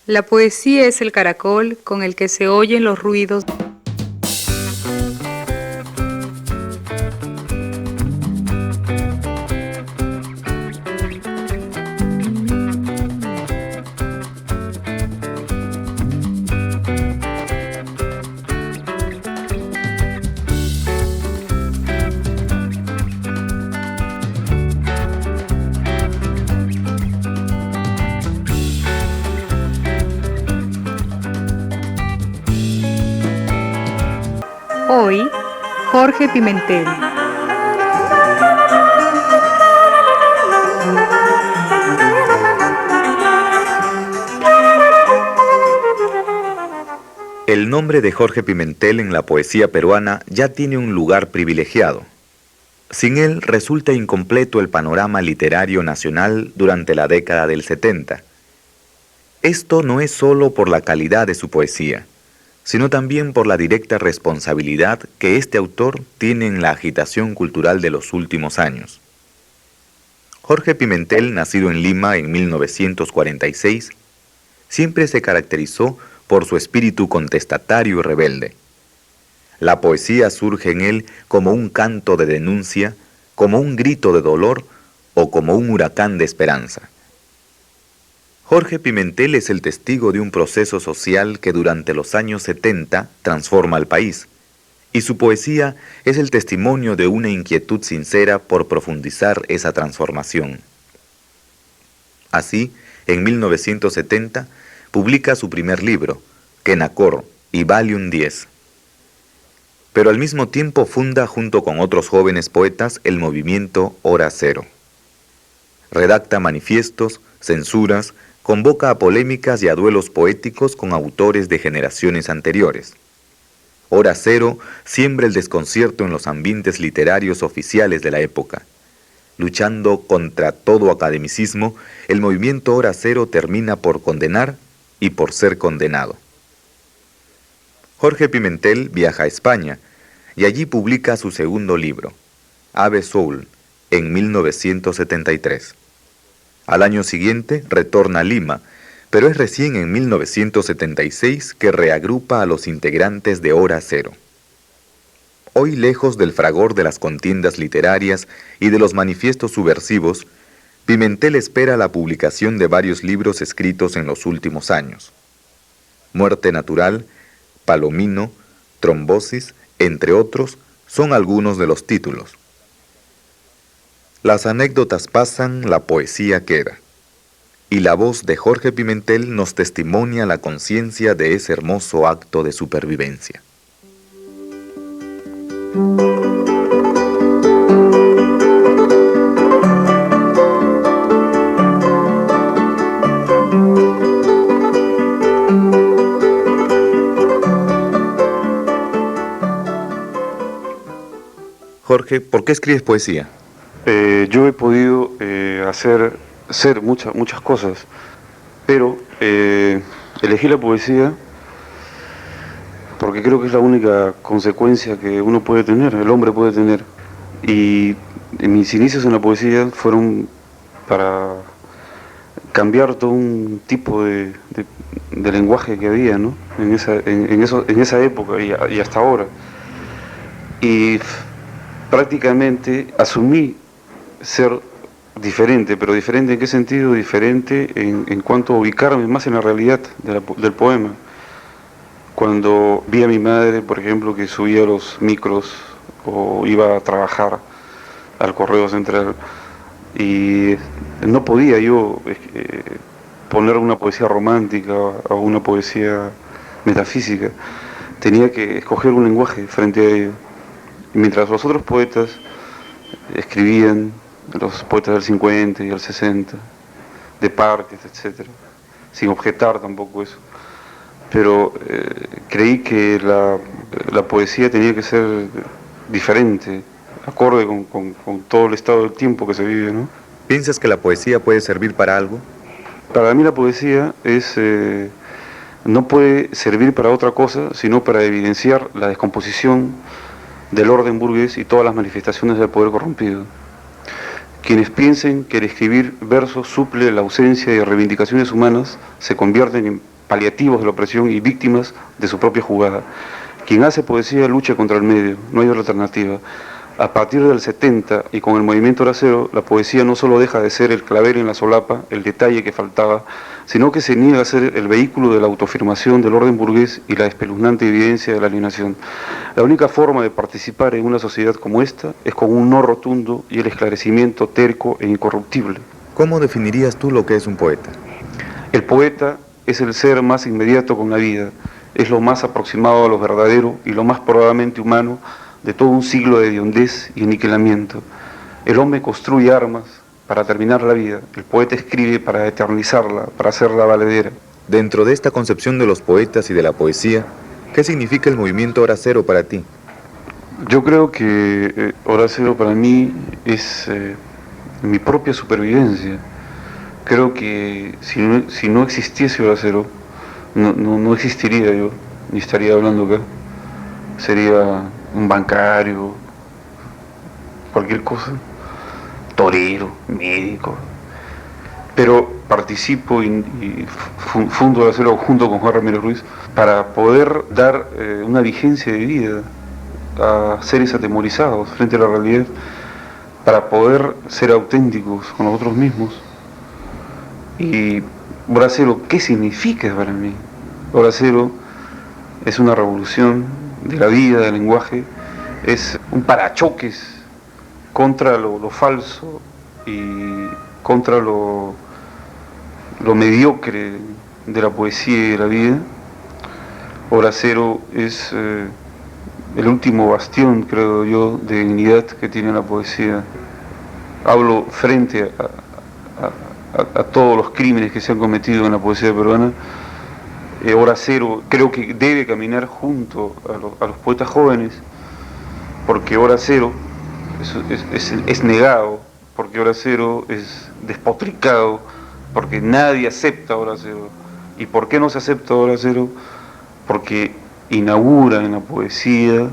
La poesía es el caracol con el que se oyen los ruidos. Hoy, Jorge Pimentel. El nombre de Jorge Pimentel en la poesía peruana ya tiene un lugar privilegiado. Sin él resulta incompleto el panorama literario nacional durante la década del 70. Esto no es solo por la calidad de su poesía, sino también por la directa responsabilidad que este autor tiene en la agitación cultural de los últimos años. Jorge Pimentel, nacido en Lima en 1946, siempre se caracterizó por su espíritu contestatario y rebelde. La poesía surge en él como un canto de denuncia, como un grito de dolor o como un huracán de esperanza. Jorge Pimentel es el testigo de un proceso social que durante los años 70 transforma al país, y su poesía es el testimonio de una inquietud sincera por profundizar esa transformación. Así, en 1970, publica su primer libro, Quenacor y Valium 10. Pero al mismo tiempo funda junto con otros jóvenes poetas el movimiento Hora Cero. Redacta manifiestos, censuras, convoca a polémicas y a duelos poéticos con autores de generaciones anteriores. Hora Cero siembra el desconcierto en los ambientes literarios oficiales de la época. Luchando contra todo academicismo, el movimiento Hora Cero termina por condenar y por ser condenado. Jorge Pimentel viaja a España y allí publica su segundo libro, Ave Soul, en 1973. Al año siguiente retorna a Lima, pero es recién en 1976 que reagrupa a los integrantes de Hora Cero. Hoy, lejos del fragor de las contiendas literarias y de los manifiestos subversivos, Pimentel espera la publicación de varios libros escritos en los últimos años. Muerte Natural, Palomino, Trombosis, entre otros, son algunos de los títulos. Las anécdotas pasan, la poesía queda. Y la voz de Jorge Pimentel nos testimonia la conciencia de ese hermoso acto de supervivencia. Jorge, ¿por qué escribes poesía? Yo he podido hacer muchas cosas, pero elegí la poesía porque creo que es la única consecuencia que uno puede tener, el hombre puede tener. Y mis inicios en la poesía fueron para cambiar todo un tipo de lenguaje que había, ¿no? en esa época y hasta ahora. Y prácticamente asumí ser diferente, pero diferente ¿en qué sentido? Diferente en cuanto a ubicarme más en la realidad del poema. Cuando vi a mi madre, por ejemplo, que subía los micros o iba a trabajar al Correo Central y no podía yo poner una poesía romántica o una poesía metafísica, tenía que escoger un lenguaje frente a ello. Y mientras los otros poetas escribían, los poetas del 50 y del 60, de Parques, etc., sin objetar tampoco eso, pero creí que la poesía tenía que ser diferente, acorde con todo el estado del tiempo que se vive, ¿no? ¿Piensas que la poesía puede servir para algo? Para mí la poesía no puede servir para otra cosa, sino para evidenciar la descomposición del orden burgués y todas las manifestaciones del poder corrompido. Quienes piensen que el escribir versos suple la ausencia de reivindicaciones humanas se convierten paliativos de la opresión y víctimas de su propia jugada. Quien hace poesía lucha contra el medio, no hay otra alternativa. A partir del 70 y con el movimiento Hora Cero, la poesía no solo deja de ser el clavel en la solapa, el detalle que faltaba, sino que se niega a ser el vehículo de la autoafirmación del orden burgués y la espeluznante evidencia de la alienación. La única forma de participar en una sociedad como esta es con un no rotundo y el esclarecimiento terco e incorruptible. ¿Cómo definirías tú lo que es un poeta? El poeta es el ser más inmediato con la vida, es lo más aproximado a lo verdadero y lo más probablemente humano de todo un siglo de hediondez y aniquilamiento. El hombre construye armas para terminar la vida, el poeta escribe para eternizarla, para hacerla valedera. Dentro de esta concepción de los poetas y de la poesía, ¿qué significa el movimiento Hora Cero para ti? Yo creo que Hora Cero para mí es mi propia supervivencia. Creo que si no existiese Hora Cero, no existiría yo, ni estaría hablando acá. Sería un bancario, cualquier cosa, torero, médico. Pero participo y fundo Hora Cero junto con Juan Ramírez Ruiz para poder dar una vigencia de vida a seres atemorizados frente a la realidad, para poder ser auténticos con nosotros mismos. Y Hora Cero, ¿qué significa para mí? Hora Cero es una revolución de la vida, del lenguaje, es un parachoques contra lo falso y contra lo mediocre de la poesía y de la vida. Hora Cero es el último bastión, creo yo, de dignidad que tiene la poesía. Hablo frente a todos los crímenes que se han cometido en la poesía peruana. Hora Cero creo que debe caminar junto a los poetas jóvenes, porque Hora Cero es negado, porque Hora Cero es despotricado, porque nadie acepta Hora Cero. ¿Y por qué no se acepta Hora Cero? Porque inaugura en la poesía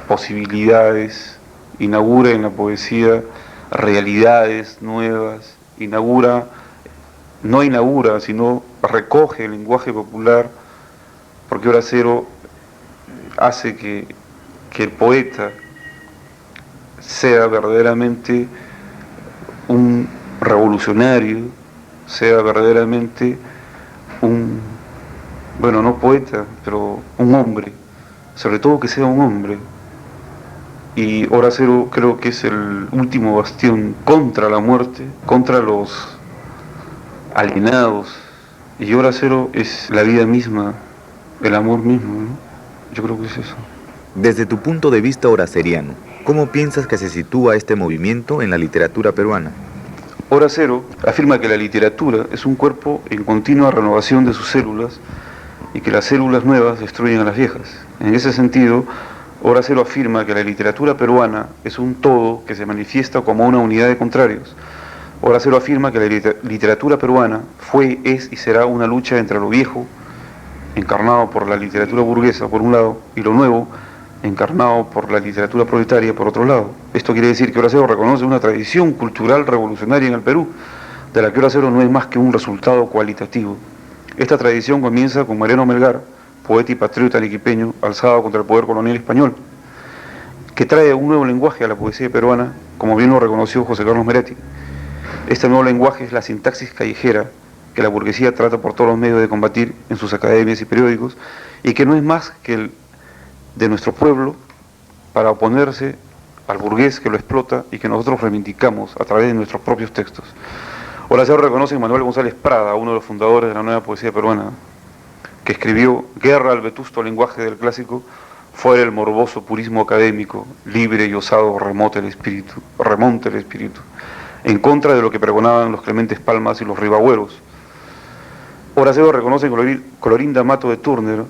posibilidades, inaugura en la poesía realidades nuevas, no inaugura, sino recoge el lenguaje popular, porque Hora Cero hace que el poeta sea verdaderamente un revolucionario, sea verdaderamente no poeta, pero un hombre, sobre todo que sea un hombre. Y Hora Cero creo que es el último bastión contra la muerte, contra los alienados. Y Hora Cero es la vida misma, el amor mismo, ¿no? Yo creo que es eso. Desde tu punto de vista horaceriano, ¿cómo piensas que se sitúa este movimiento en la literatura peruana? Hora Cero afirma que la literatura es un cuerpo en continua renovación de sus células y que las células nuevas destruyen a las viejas. En ese sentido, Hora Cero afirma que la literatura peruana es un todo que se manifiesta como una unidad de contrarios. Hora Cero afirma que la literatura peruana fue, es y será una lucha entre lo viejo, encarnado por la literatura burguesa por un lado, y lo nuevo, encarnado por la literatura proletaria por otro lado. Esto quiere decir que Hora Cero reconoce una tradición cultural revolucionaria en el Perú, de la que Hora Cero no es más que un resultado cualitativo. Esta tradición comienza con Mariano Melgar, poeta y patriota arequipeño, alzado contra el poder colonial español, que trae un nuevo lenguaje a la poesía peruana, como bien lo reconoció José Carlos Meretti. Este nuevo lenguaje es la sintaxis callejera que la burguesía trata por todos los medios de combatir en sus academias y periódicos, y que no es más que el de nuestro pueblo para oponerse al burgués que lo explota y que nosotros reivindicamos a través de nuestros propios textos. Hora Cero reconoce a Manuel González Prada, uno de los fundadores de la nueva poesía peruana, que escribió: guerra al vetusto lenguaje del clásico, fuera el morboso purismo académico, libre y osado remonte el espíritu, en contra de lo que pregonaban los Clementes Palmas y los Ribagüeros. Hora Cero reconoce en Clorinda Mato de Turner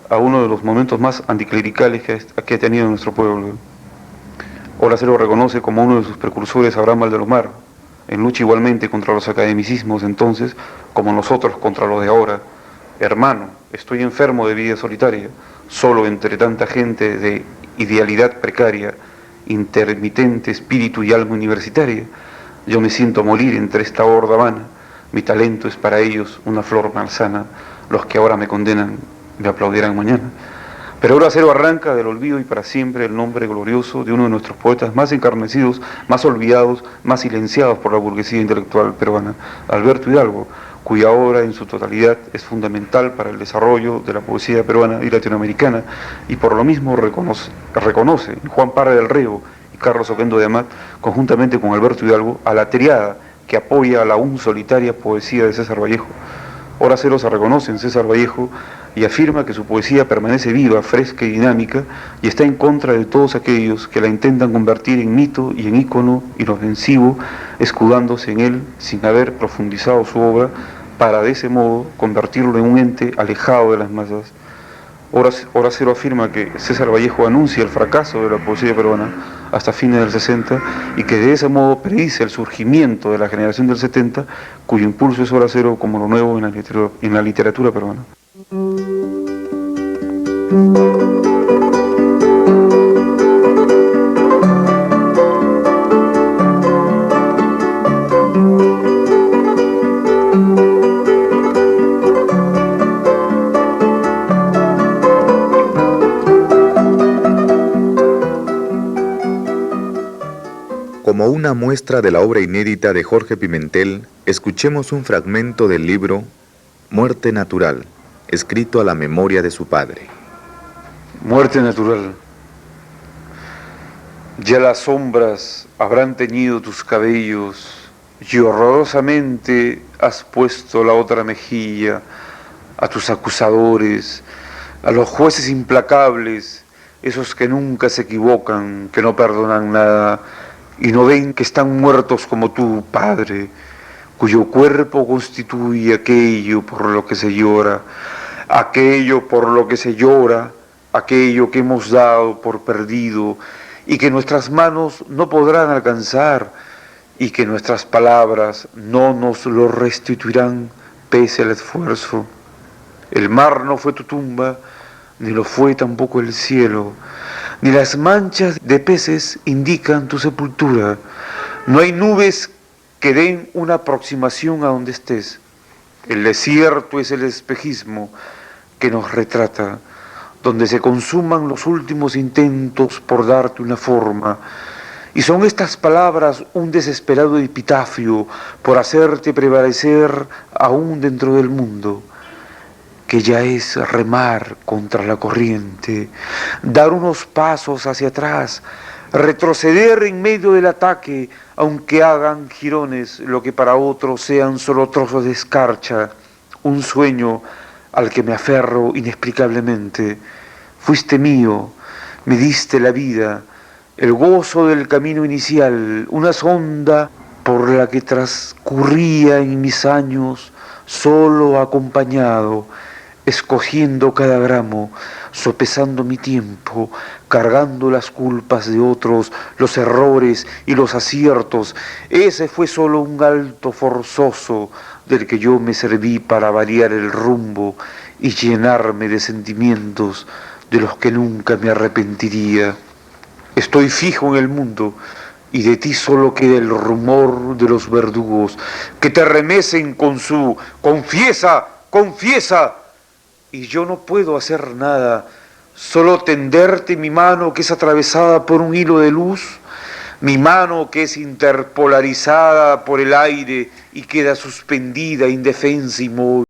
a uno de los momentos más anticlericales que ha tenido nuestro pueblo. Hora Cero reconoce como uno de sus precursores a Abraham Valdelomar, en lucha igualmente contra los academicismos entonces, como nosotros contra los de ahora. Hermano, estoy enfermo de vida solitaria, solo entre tanta gente de idealidad precaria, intermitente espíritu y alma universitaria. Yo me siento morir entre esta horda vana, mi talento es para ellos una flor malsana, los que ahora me condenan me aplaudirán mañana. Pero Hora Cero arranca del olvido y para siempre el nombre glorioso de uno de nuestros poetas más encarnecidos, más olvidados, más silenciados por la burguesía intelectual peruana, Alberto Hidalgo, cuya obra en su totalidad es fundamental para el desarrollo de la poesía peruana y latinoamericana, y por lo mismo reconoce Juan Parra del Río y Carlos Oquendo de Amat, conjuntamente con Alberto Hidalgo, a la triada que apoya a la aún solitaria poesía de César Vallejo. Hora Cero se reconoce en César Vallejo y afirma que su poesía permanece viva, fresca y dinámica, y está en contra de todos aquellos que la intentan convertir en mito y en ícono inofensivo, escudándose en él sin haber profundizado su obra, para de ese modo convertirlo en un ente alejado de las masas. Hora Cero afirma que César Vallejo anuncia el fracaso de la poesía peruana hasta fines del 60 y que de ese modo predice el surgimiento de la generación del 70, cuyo impulso es Hora Cero como lo nuevo en la literatura peruana. Como una muestra de la obra inédita de Jorge Pimentel, escuchemos un fragmento del libro Muerte Natural, escrito a la memoria de su padre. Muerte natural. Ya las sombras habrán teñido tus cabellos y horrorosamente has puesto la otra mejilla a tus acusadores, a los jueces implacables, esos que nunca se equivocan, que no perdonan nada, y no ven que están muertos como tu Padre, cuyo cuerpo constituye aquello por lo que se llora, aquello por lo que se llora, aquello que hemos dado por perdido y que nuestras manos no podrán alcanzar y que nuestras palabras no nos lo restituirán pese al esfuerzo. El mar no fue tu tumba, ni lo fue tampoco el cielo, ni las manchas de peces indican tu sepultura. No hay nubes que den una aproximación a donde estés. El desierto es el espejismo que nos retrata, donde se consuman los últimos intentos por darte una forma. Y son estas palabras un desesperado epitafio por hacerte prevalecer aún dentro del mundo, que ya es remar contra la corriente, dar unos pasos hacia atrás, retroceder en medio del ataque, aunque hagan jirones lo que para otros sean solo trozos de escarcha, un sueño al que me aferro inexplicablemente. Fuiste mío, me diste la vida, el gozo del camino inicial, una sonda por la que transcurría en mis años solo acompañado, escogiendo cada gramo, sopesando mi tiempo, cargando las culpas de otros, los errores y los aciertos. Ese fue solo un alto forzoso del que yo me serví para variar el rumbo y llenarme de sentimientos de los que nunca me arrepentiría. Estoy fijo en el mundo y de ti solo queda el rumor de los verdugos que te remecen con su confiesa, confiesa. Y yo no puedo hacer nada, solo tenderte mi mano que es atravesada por un hilo de luz, mi mano que es interpolarizada por el aire y queda suspendida, indefensa y móvil.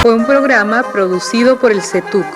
Fue un programa producido por el CETUC,